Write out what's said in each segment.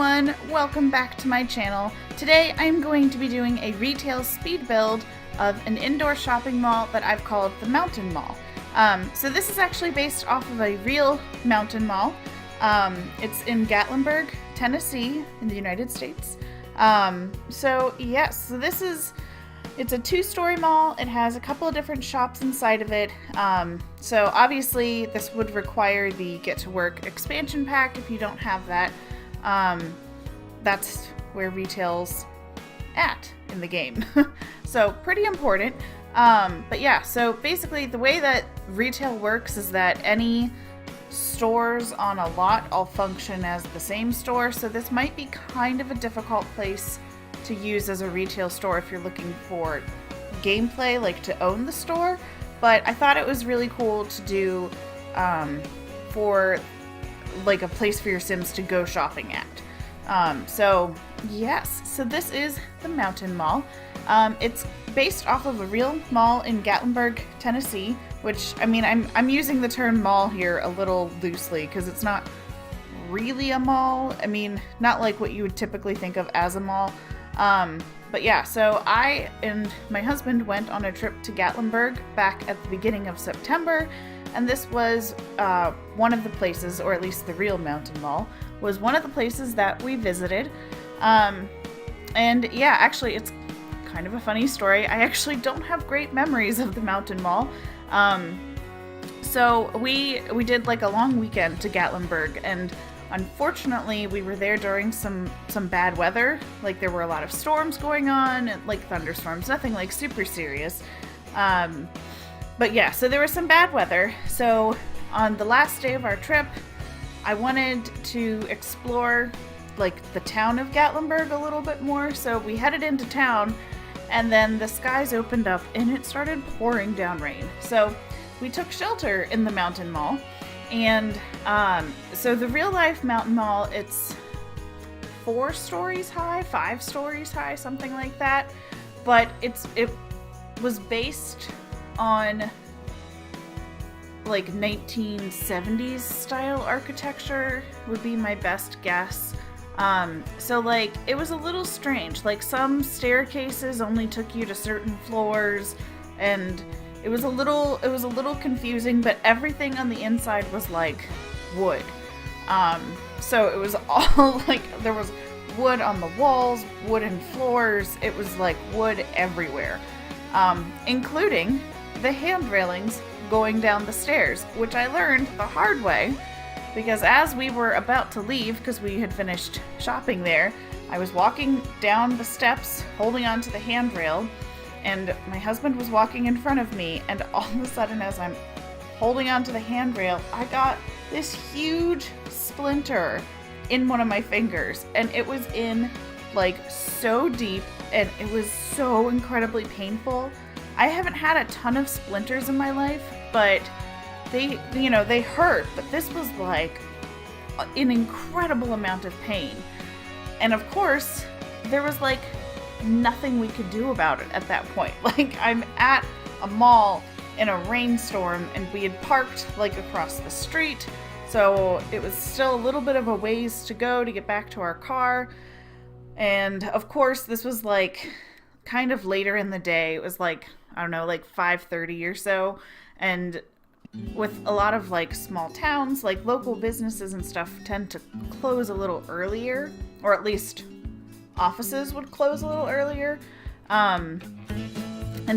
everyone, welcome back to my channel. Today I'm going to be doing a retail speed build of an indoor shopping mall that I've called the Mountain Mall. So this is actually based off of a real mountain mall. It's in Gatlinburg, Tennessee in the United States. It's a two-story mall. It has a couple of different shops inside of it. So obviously this would require the Get to Work expansion pack. If you don't have that, that's where retail's at in the game. So pretty important. But yeah, so basically the way that retail works is that any stores on a lot all function as the same store. So this might be kind of a difficult place to use as a retail store if you're looking for gameplay, like to own the store. But I thought it was really cool to do for like a place for your Sims to go shopping at. So this is the Mountain Mall. It's based off of a real mall in Gatlinburg, Tennessee, which, I mean, I'm using the term mall here a little loosely because it's not really a mall. I mean, not like what you would typically think of as a mall. But yeah, so I and my husband went on a trip to Gatlinburg back at the beginning of September, and this was one of the places, or at least the real Mountain Mall, was one of the places that we visited. And yeah, actually, it's kind of a funny story. I actually don't have great memories of the Mountain Mall. So we did like a long weekend to Gatlinburg, and unfortunately, we were there during some bad weather. Like, there were a lot of storms going on, like thunderstorms, nothing like super serious. But yeah, so there was some bad weather. So on the last day of our trip, I wanted to explore like the town of Gatlinburg a little bit more. So we headed into town, and then the skies opened up and it started pouring down rain. So we took shelter in the Mountain Mall. And so the real life Mountain Mall, it's 4 stories high, 5 stories high, something like that. But it was based on like 1970s style architecture would be my best guess. So like it was a little strange. Like some staircases only took you to certain floors, and it was a little confusing, but everything on the inside was like wood. So it was all like, there was wood on the walls, wooden floors. It was like wood everywhere, including the hand railings going down the stairs, which I learned the hard way because as we were about to leave, because we had finished shopping there, I was walking down the steps holding onto the handrail, and my husband was walking in front of me, and all of a sudden as I'm holding onto the handrail, I got this huge splinter in one of my fingers, and it was in like so deep, and it was so incredibly painful. I haven't had a ton of splinters in my life, but they hurt, but this was like an incredible amount of pain. And of course, there was like nothing we could do about it at that point. Like, I'm at a mall in a rainstorm, and we had parked like across the street, so it was still a little bit of a ways to go to get back to our car. And of course, this was like kind of later in the day. It was like, I don't know, like 5:30 or so, and with a lot of like small towns, like local businesses and stuff tend to close a little earlier, or at least offices would close a little earlier. And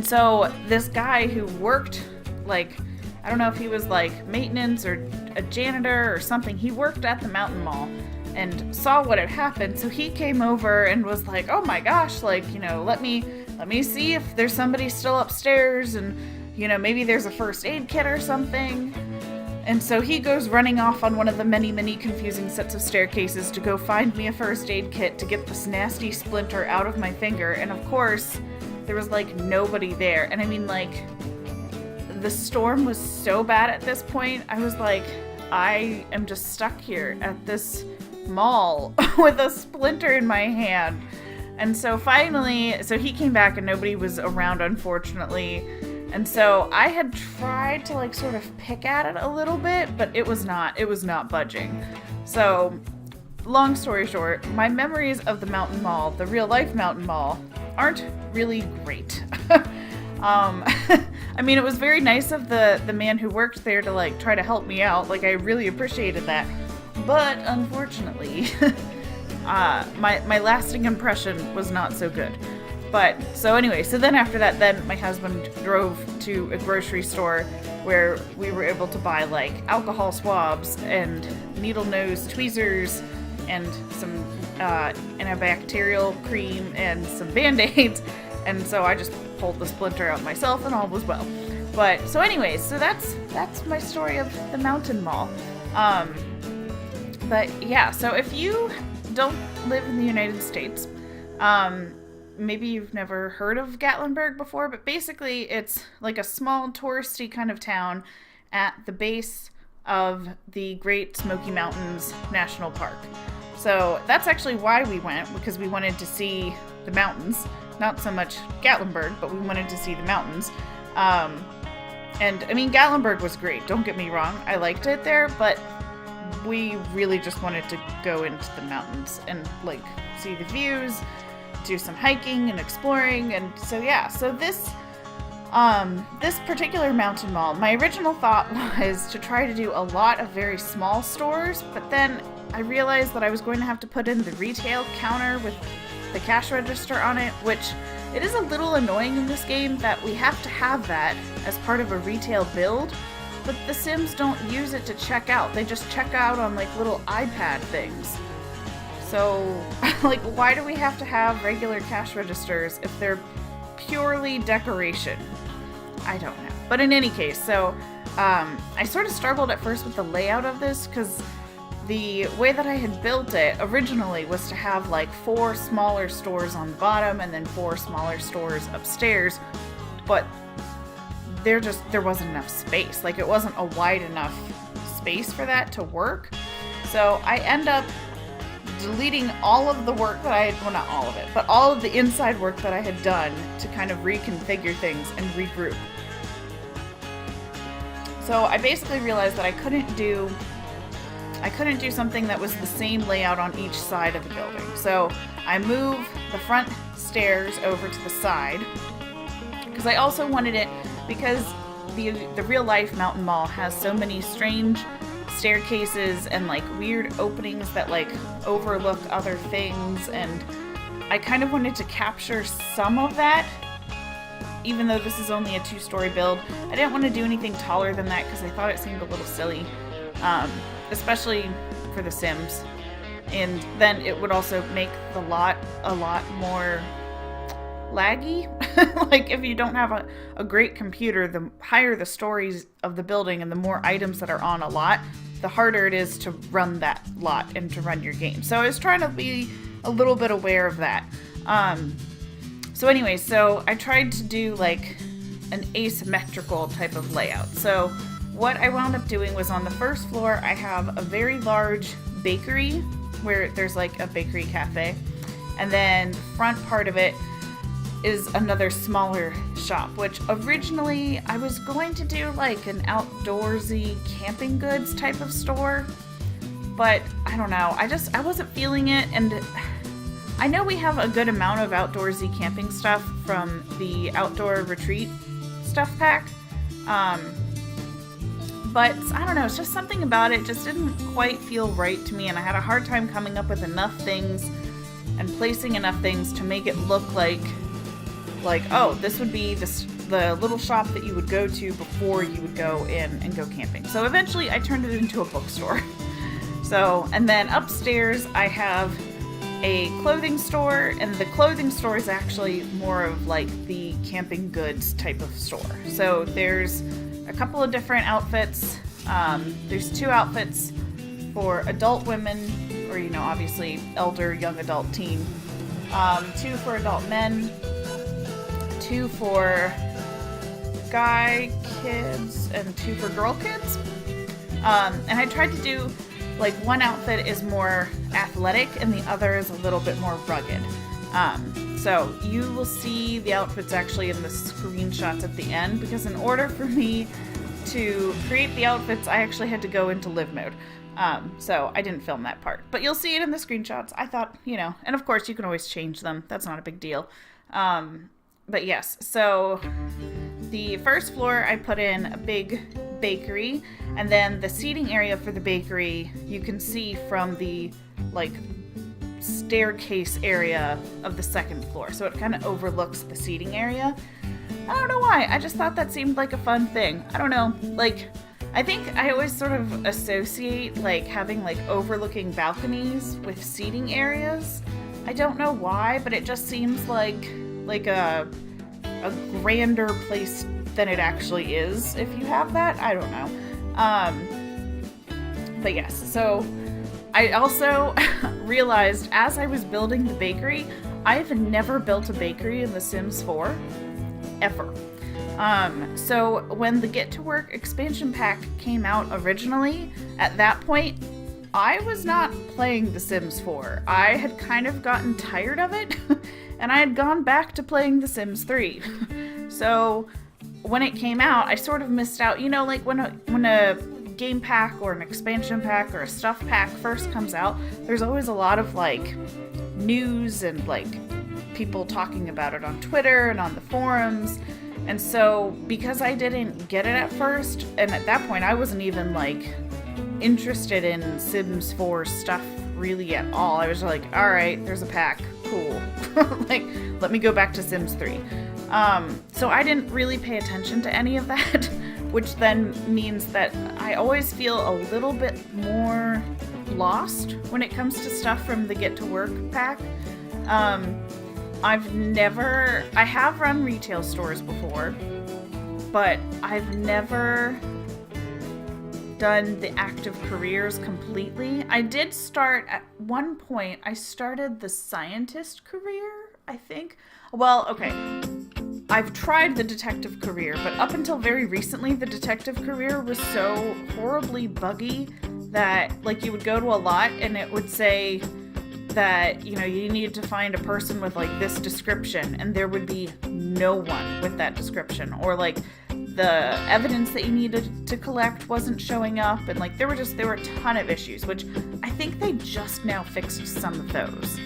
so this guy who worked, like, I don't know if he was like maintenance or a janitor or something, he worked at the Mountain Mall and saw what had happened. So he came over and was like, oh my gosh, like, let me see if there's somebody still upstairs, and maybe there's a first aid kit or something. And so he goes running off on one of the many, many confusing sets of staircases to go find me a first aid kit to get this nasty splinter out of my finger. And of course, there was like nobody there. And I mean, like, the storm was so bad at this point. I was like, I am just stuck here at this mall with a splinter in my hand. And so finally, so he came back and nobody was around, unfortunately. And so I had tried to like sort of pick at it a little bit, but it was not budging. So long story short, my memories of the Mountain Mall, the real life Mountain Mall, aren't really great. I mean, it was very nice of the man who worked there to like try to help me out. Like, I really appreciated that. But unfortunately, my lasting impression was not so good. But so anyway, so then after that, then my husband drove to a grocery store where we were able to buy like alcohol swabs and needle nose tweezers and some antibacterial cream and some Band-Aids. And so I just pulled the splinter out myself and all was well. But so anyways, so that's my story of the Mountain Mall. But yeah, so if you don't live in the United States, maybe you've never heard of Gatlinburg before, but basically it's like a small touristy kind of town at the base of the Great Smoky Mountains National Park. So that's actually why we went, because we wanted to see the mountains. Not so much Gatlinburg, but we wanted to see the mountains. And I mean, Gatlinburg was great, don't get me wrong. I liked it there, but we really just wanted to go into the mountains and like see the views, do some hiking and exploring. And so yeah, so this particular Mountain Mall, my original thought was to try to do a lot of very small stores, but then I realized that I was going to have to put in the retail counter with the cash register on it, which it is a little annoying in this game that we have to have that as part of a retail build, but the Sims don't use it to check out. They just check out on like little iPad things. So like, why do we have to have regular cash registers if they're purely decoration? I don't know. But in any case, so I sort of struggled at first with the layout of this because the way that I had built it originally was to have like 4 smaller stores on the bottom and then 4 smaller stores upstairs, but there wasn't enough space. Like, it wasn't a wide enough space for that to work. So I end up deleting all of the work that I had, well, not all of it, but all of the inside work that I had done to kind of reconfigure things and regroup. So I basically realized that I couldn't do something that was the same layout on each side of the building. So I moved the front stairs over to the side because I also wanted it, because the real life Mountain Mall has so many strange staircases and like weird openings that like overlook other things, and I kind of wanted to capture some of that. Even though this is only a 2-story build, I didn't want to do anything taller than that because I thought it seemed a little silly. Especially for The Sims. And then it would also make the lot a lot more laggy. Like, if you don't have a great computer, the higher the stories of the building and the more items that are on a lot, the harder it is to run that lot and to run your game. So I was trying to be a little bit aware of that. So anyway, so I tried to do like an asymmetrical type of layout. So what I wound up doing was, on the first floor, I have a very large bakery where there's like a bakery cafe. And then the front part of it is another smaller shop, which originally I was going to do like an outdoorsy camping goods type of store. But I don't know, I wasn't feeling it. And I know we have a good amount of outdoorsy camping stuff from the Outdoor Retreat stuff pack. But I don't know, it's just something about it just didn't quite feel right to me, and I had a hard time coming up with enough things and placing enough things to make it look like oh, this would be the little shop that you would go to before you would go in and go camping. So eventually I turned it into a bookstore. So, and then upstairs I have a clothing store, and the clothing store is actually more of like the camping goods type of store. So there's a couple of different outfits. There's 2 outfits for adult women, or, you know, obviously elder, young adult, teen. 2 for adult men, 2 for guy kids, and 2 for girl kids. And I tried to do, like, one outfit is more athletic and the other is a little bit more rugged. So you will see the outfits actually in the screenshots at the end, because in order for me to create the outfits, I actually had to go into live mode. So I didn't film that part. But you'll see it in the screenshots. I thought, and of course you can always change them. That's not a big deal. But yes, so the first floor I put in a big bakery, and then the seating area for the bakery you can see from the staircase area of the second floor. So it kind of overlooks the seating area. I don't know why. I just thought that seemed like a fun thing. I don't know. I think I always sort of associate having overlooking balconies with seating areas. I don't know why, but it just seems like a grander place than it actually is if you have that. I don't know. But yes, so I also realized as I was building the bakery, I've never built a bakery in The Sims 4, ever. So when the Get to Work expansion pack came out originally, at that point, I was not playing The Sims 4. I had kind of gotten tired of it, and I had gone back to playing The Sims 3. So when it came out, I sort of missed out. When a game pack or an expansion pack or a stuff pack first comes out, there's always a lot of news and people talking about it on Twitter and on the forums. And so because I didn't get it at first, and at that point I wasn't even interested in Sims 4 stuff really at all. I was like, all right, there's a pack, cool. Let me go back to Sims 3. So I didn't really pay attention to any of that, which then means that I always feel a little bit more lost when it comes to stuff from the Get to Work pack. I have run retail stores before, but I've never done the active careers completely. I did start at one point, I started the scientist career, I think. Well, okay. I've tried the detective career, but up until very recently, the detective career was so horribly buggy that, you would go to a lot and it would say that, you needed to find a person with, this description, and there would be no one with that description. Or, the evidence that you needed to collect wasn't showing up, and, there were a ton of issues, which I think they just now fixed some of those.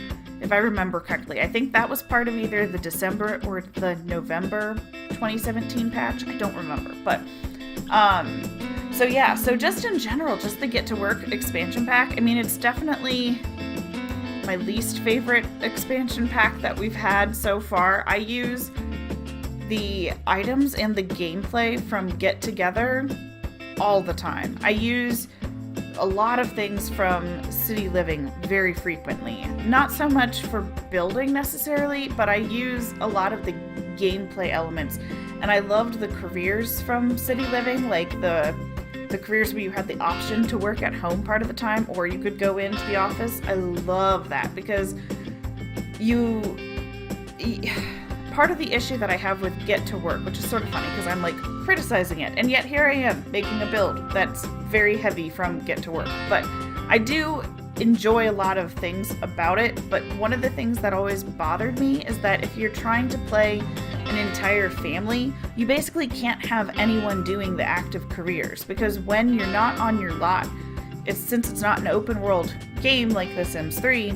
If I remember correctly. I think that was part of either the December or the November 2017 patch. I don't remember. But, so just in general, just the Get to Work expansion pack. I mean, it's definitely my least favorite expansion pack that we've had so far. I use the items and the gameplay from Get Together all the time. I use a lot of things from City Living very frequently. Not so much for building necessarily, but I use a lot of the gameplay elements. And I loved the careers from City Living, the careers where you had the option to work at home part of the time, or you could go into the office. I love that because part of the issue that I have with Get to Work, which is sort of funny because I'm criticizing it, and yet here I am making a build that's very heavy from Get to Work. But I do enjoy a lot of things about it, but one of the things that always bothered me is that if you're trying to play an entire family, you basically can't have anyone doing the active careers, because when you're not on your lot, since it's not an open world game like The Sims 3,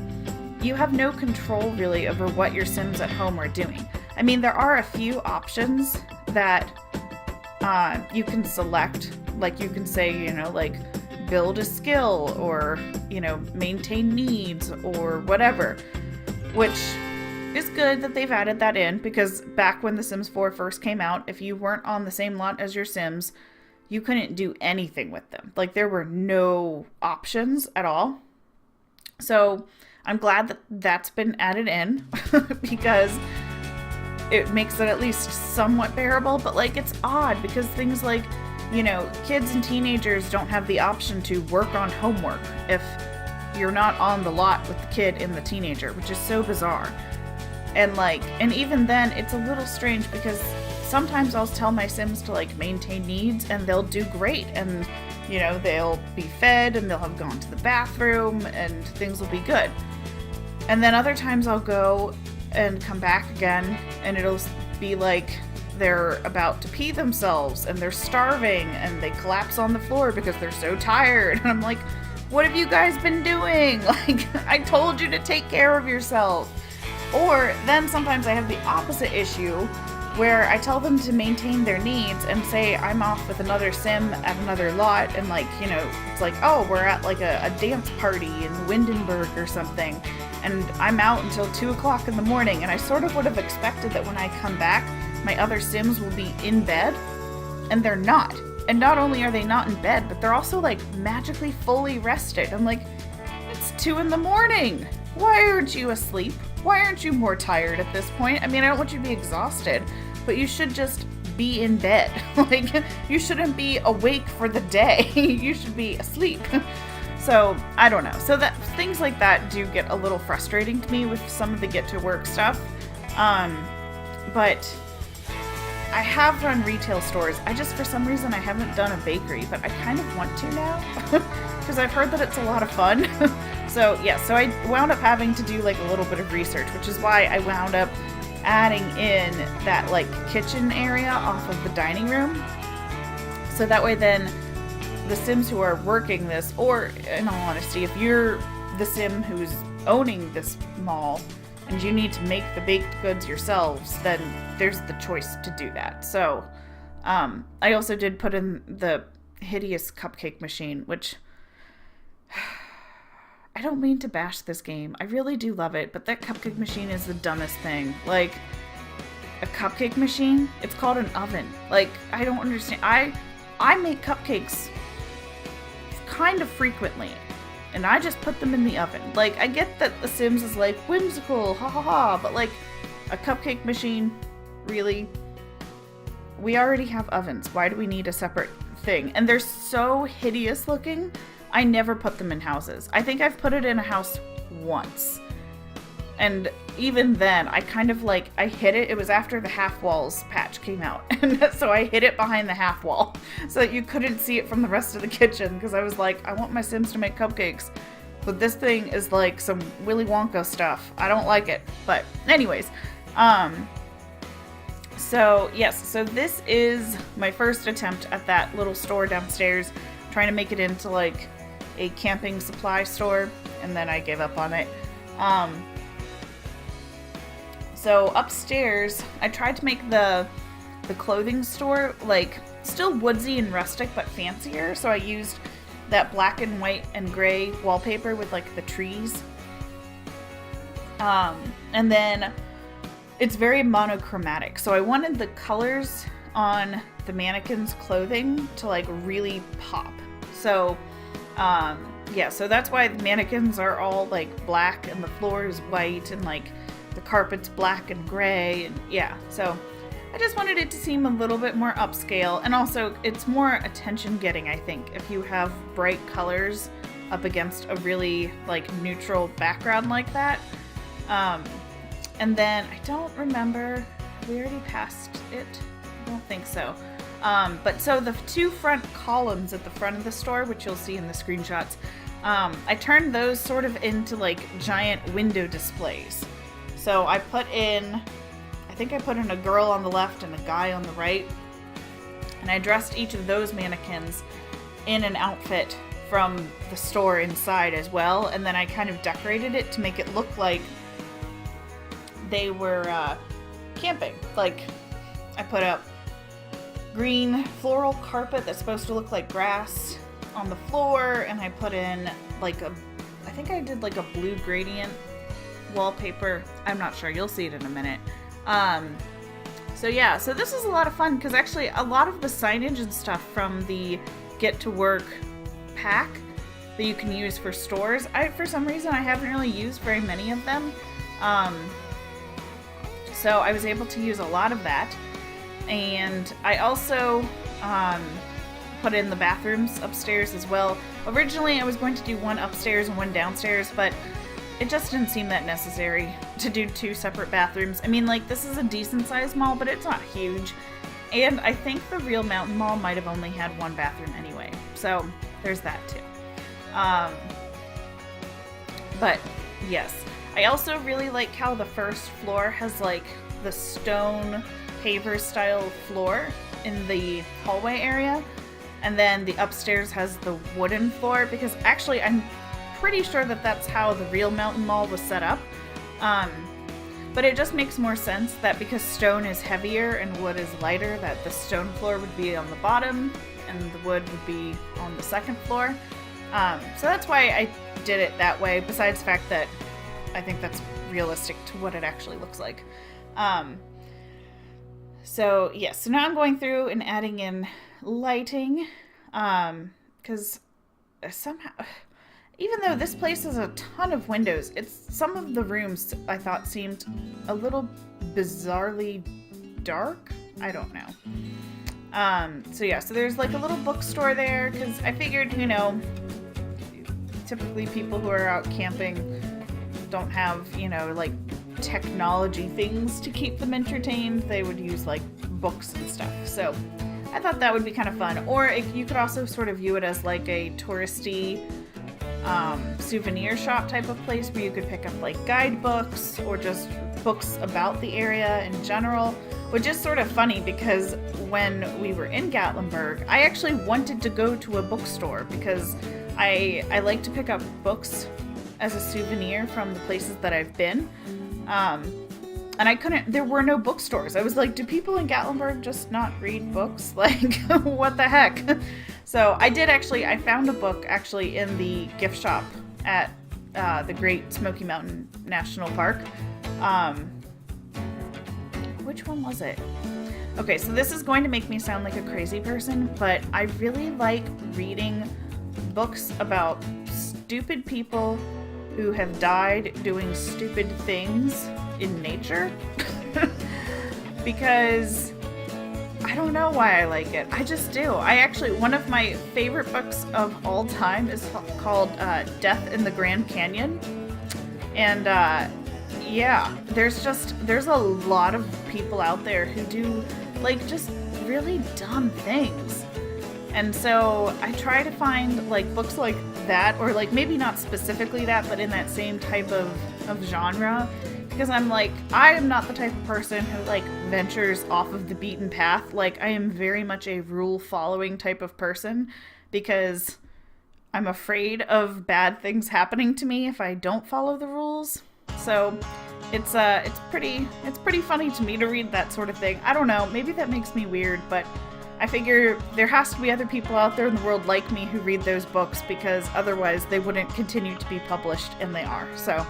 you have no control really over what your Sims at home are doing. I mean, there are a few options that you can select, you can say, build a skill, or, maintain needs, or whatever, which is good that they've added that in, because back when The Sims 4 first came out, if you weren't on the same lot as your Sims, you couldn't do anything with them. There were no options at all. So I'm glad that that's been added in because it makes it at least somewhat bearable, but it's odd because things kids and teenagers don't have the option to work on homework if you're not on the lot with the kid and the teenager, which is so bizarre. And even then, it's a little strange because sometimes I'll tell my Sims to maintain needs and they'll do great, and they'll be fed and they'll have gone to the bathroom and things will be good. And then other times I'll go and come back again and it'll be they're about to pee themselves and they're starving and they collapse on the floor because they're so tired. And I'm like, what have you guys been doing? Like, I told you to take care of yourself. Or then sometimes I have the opposite issue where I tell them to maintain their needs and say I'm off with another sim at another lot, and like, you know, it's like, oh, we're at like a dance party in Windenburg or something, and I'm out until 2 o'clock in the morning, and I sort of would have expected that when I come back, my other sims will be in bed, and they're not. And not only are they not in bed, but they're also like magically fully rested. I'm like, it's 2 in the morning. Why aren't you asleep? Why aren't you more tired at this point? I mean, I don't want you to be exhausted, but you should just be in bed. Like, you shouldn't be awake for the day. You should be asleep. So, I don't know. So that things like that do get a little frustrating to me with some of the get to work stuff. But I have run retail stores. I just, for some reason, I haven't done a bakery, but I kind of want to now because I've heard that it's a lot of fun. So yeah, so I wound up having to do like a little bit of research, which is why I wound up adding in that like kitchen area off of the dining room. So that way then the Sims who are working this, or in all honesty, if you're the Sim who's owning this mall and you need to make the baked goods yourselves, then there's the choice to do that. So I also did put in the hideous cupcake machine, which I don't mean to bash this game. I really do love it, but that cupcake machine is the dumbest thing. Like, a cupcake machine? It's called an oven. Like, I don't understand. I make cupcakes kind of frequently, and I just put them in the oven. Like, I get that The Sims is like whimsical, ha ha ha, but like, a cupcake machine? Really? We already have ovens. Why do we need a separate thing? And they're so hideous looking. I never put them in houses. I think I've put it in a house once. And even then, I kind of like, I hid it. It was after the half walls patch came out. And so I hid it behind the half wall so that you couldn't see it from the rest of the kitchen. Because I was like, I want my Sims to make cupcakes. But this thing is like some Willy Wonka stuff. I don't like it. But anyways, so yes, so this is my first attempt at that little store downstairs, trying to make it into like a camping supply store, and then I gave up on it. So upstairs, I tried to make the clothing store like still woodsy and rustic, but fancier. So I used that black and white and gray wallpaper with like the trees. And then it's very monochromatic. So I wanted the colors on the mannequins' clothing to like really pop. So yeah, so that's why the mannequins are all like black and the floor is white and like the carpet's black and gray, and yeah, so I just wanted it to seem a little bit more upscale, and also it's more attention getting, I think, if you have bright colors up against a really like neutral background like that. And then I don't remember, we already passed it? I don't think so. But so the 2 front columns at the front of the store, which you'll see in the screenshots, I turned those sort of into like giant window displays. So I think I put in a girl on the left and a guy on the right, and I dressed each of those mannequins in an outfit from the store inside as well, and then I kind of decorated it to make it look like they were camping. Like, I put up green floral carpet that's supposed to look like grass on the floor, and I put in like I think I did like a blue gradient wallpaper. I'm not sure, you'll see it in a minute. So yeah, so this is a lot of fun because actually a lot of the signage and stuff from the Get to Work pack that you can use for stores, for some reason I haven't really used very many of them. So I was able to use a lot of that. And I also put in the bathrooms upstairs as well. Originally I was going to do one upstairs and one downstairs, but it just didn't seem that necessary to do 2 separate bathrooms. I mean, like, this is a decent sized mall, but it's not huge. And I think the real Mountain Mall might have only had 1 bathroom anyway. So there's that too. But yes, I also really like how the first floor has like the stone paver style floor in the hallway area, and then the upstairs has the wooden floor, because actually I'm pretty sure that that's how the real Mountain Mall was set up. But it just makes more sense that because stone is heavier and wood is lighter, that the stone floor would be on the bottom and the wood would be on the second floor. So that's why I did it that way, besides the fact that I think that's realistic to what it actually looks like. So now I'm going through and adding in lighting, because somehow, even though this place has a ton of windows, some of the rooms I thought seemed a little bizarrely dark. I don't know. So there's like a little bookstore there, because I figured, typically people who are out camping don't have, like technology things to keep them entertained. They would use like books and stuff. So I thought that would be kind of fun. Or you could also sort of view it as like a touristy souvenir shop type of place where you could pick up like guidebooks or just books about the area in general, which is sort of funny because when we were in Gatlinburg, I actually wanted to go to a bookstore because I like to pick up books as a souvenir from the places that I've been. And there were no bookstores. I was like, do people in Gatlinburg just not read books? Like, what the heck? So I found a book actually in the gift shop at the Great Smoky Mountain National Park. Which one was it? Okay, so this is going to make me sound like a crazy person, but I really like reading books about stupid people who have died doing stupid things in nature. Because I don't know why I like it. I just do. One of my favorite books of all time is called Death in the Grand Canyon. And there's a lot of people out there who do like just really dumb things. And so I try to find like books like that, or like maybe not specifically that, but in that same type of genre, because I'm like, I am not the type of person who like ventures off of the beaten path. Like, I am very much a rule following type of person, because I'm afraid of bad things happening to me if I don't follow the rules. So it's pretty funny to me to read that sort of thing. I don't know, maybe that makes me weird, but I figure there has to be other people out there in the world like me who read those books, because otherwise they wouldn't continue to be published, and they are. So,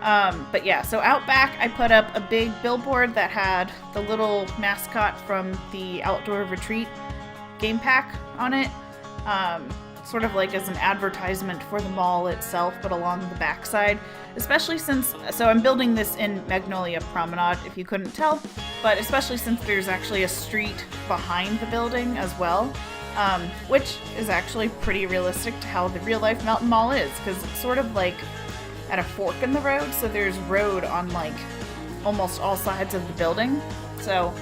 so out back I put up a big billboard that had the little mascot from the Outdoor Retreat game pack on it, sort of like as an advertisement for the mall itself, but along the backside. Especially since, I'm building this in Magnolia Promenade, if you couldn't tell, but especially since there's actually a street behind the building as well, which is actually pretty realistic to how the real life Mountain Mall is, because it's sort of like at a fork in the road, so there's road on like almost all sides of the building. So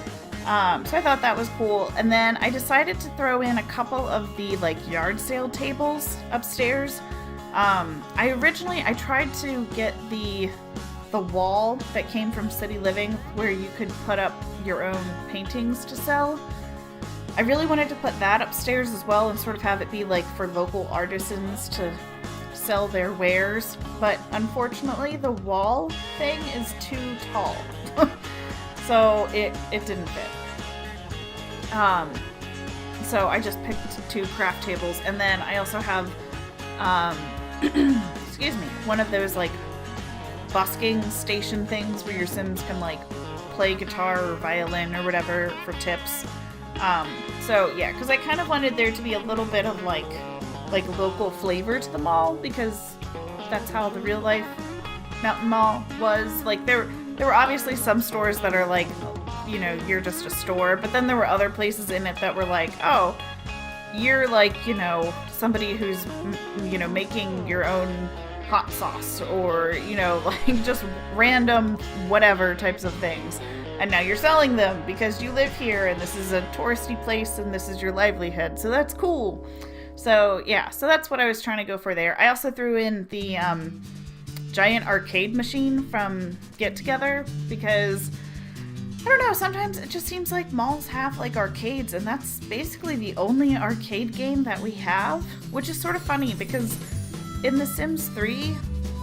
I thought that was cool. And then I decided to throw in a couple of the like yard sale tables upstairs. I tried to get the wall that came from City Living where you could put up your own paintings to sell. I really wanted to put that upstairs as well and sort of have it be like for local artisans to sell their wares, but unfortunately the wall thing is too tall. So it didn't fit. So I just picked 2 craft tables, and then I also have one of those like busking station things where your Sims can like play guitar or violin or whatever for tips. Because I kind of wanted there to be a little bit of like local flavor to the mall, because that's how the real life Mountain Mall was. Like there were obviously some stores that are like, you're just a store, but then there were other places in it that were like, oh, you're like, somebody who's, making your own hot sauce, or, like just random whatever types of things. And now you're selling them because you live here and this is a touristy place and this is your livelihood. So that's cool. So that's what I was trying to go for there. I also threw in the giant arcade machine from Get Together, because I don't know, sometimes it just seems like malls have like arcades, and that's basically the only arcade game that we have, which is sort of funny because in The Sims 3,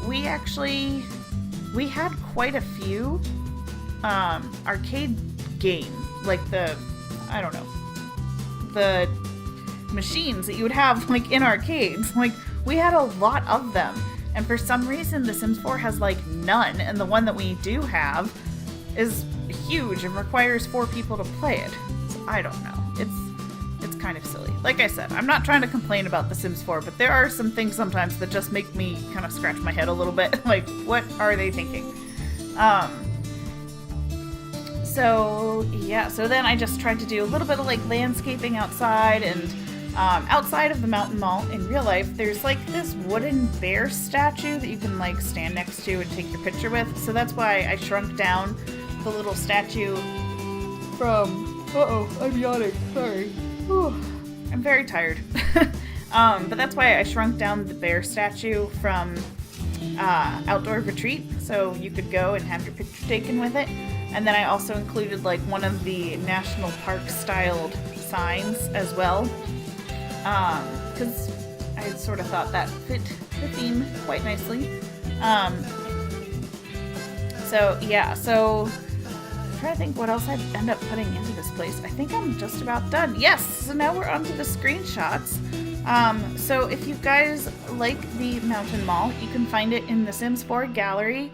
we had quite a few arcade games, like the machines that you would have like in arcades. Like, we had a lot of them, and for some reason The Sims 4 has like none, and the one that we do have is huge and requires 4 people to play it. So I don't know. It's kind of silly. Like I said, I'm not trying to complain about The Sims 4, but there are some things sometimes that just make me kind of scratch my head a little bit. Like, what are they thinking? So yeah, so then I just tried to do a little bit of like landscaping outside, and outside of the Mountain Mall in real life, there's like this wooden bear statue that you can like stand next to and take your picture with. So that's why I shrunk down the little statue from, I'm yawning, sorry. Whew. I'm very tired. But that's why I shrunk down the bear statue from Outdoor Retreat, so you could go and have your picture taken with it. And then I also included like one of the national park styled signs as well, because I sort of thought that fit the theme quite nicely. So yeah, so I'm trying to think what else I'd end up putting into this place. I think I'm just about done. Yes, so now we're on to the screenshots. So if you guys like the Mountain Mall, you can find it in the Sims 4 gallery.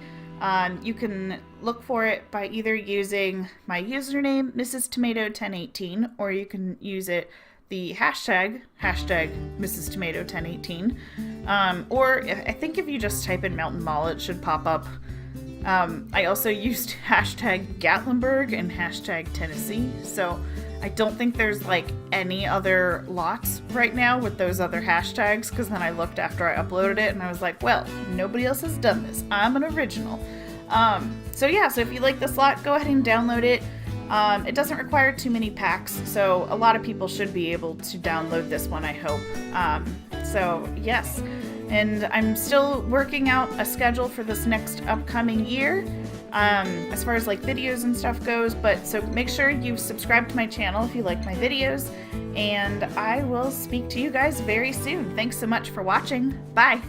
You can look for it by either using my username, Mrs. Tomato 1018, or you can use the hashtag Mrs. Tomato 1018. Or I think if you just type in Mountain Mall, it should pop up. I also used hashtag Gatlinburg and hashtag Tennessee, so I don't think there's like any other lots right now with those other hashtags, because then I looked after I uploaded it and I was like, well, nobody else has done this. I'm an original. So yeah, so if you like this lot, go ahead and download it. It doesn't require too many packs, so a lot of people should be able to download this one, I hope. So yes, and I'm still working out a schedule for this next upcoming year, as far as like videos and stuff goes, but so make sure you subscribe to my channel if you like my videos, and I will speak to you guys very soon. Thanks so much for watching. Bye!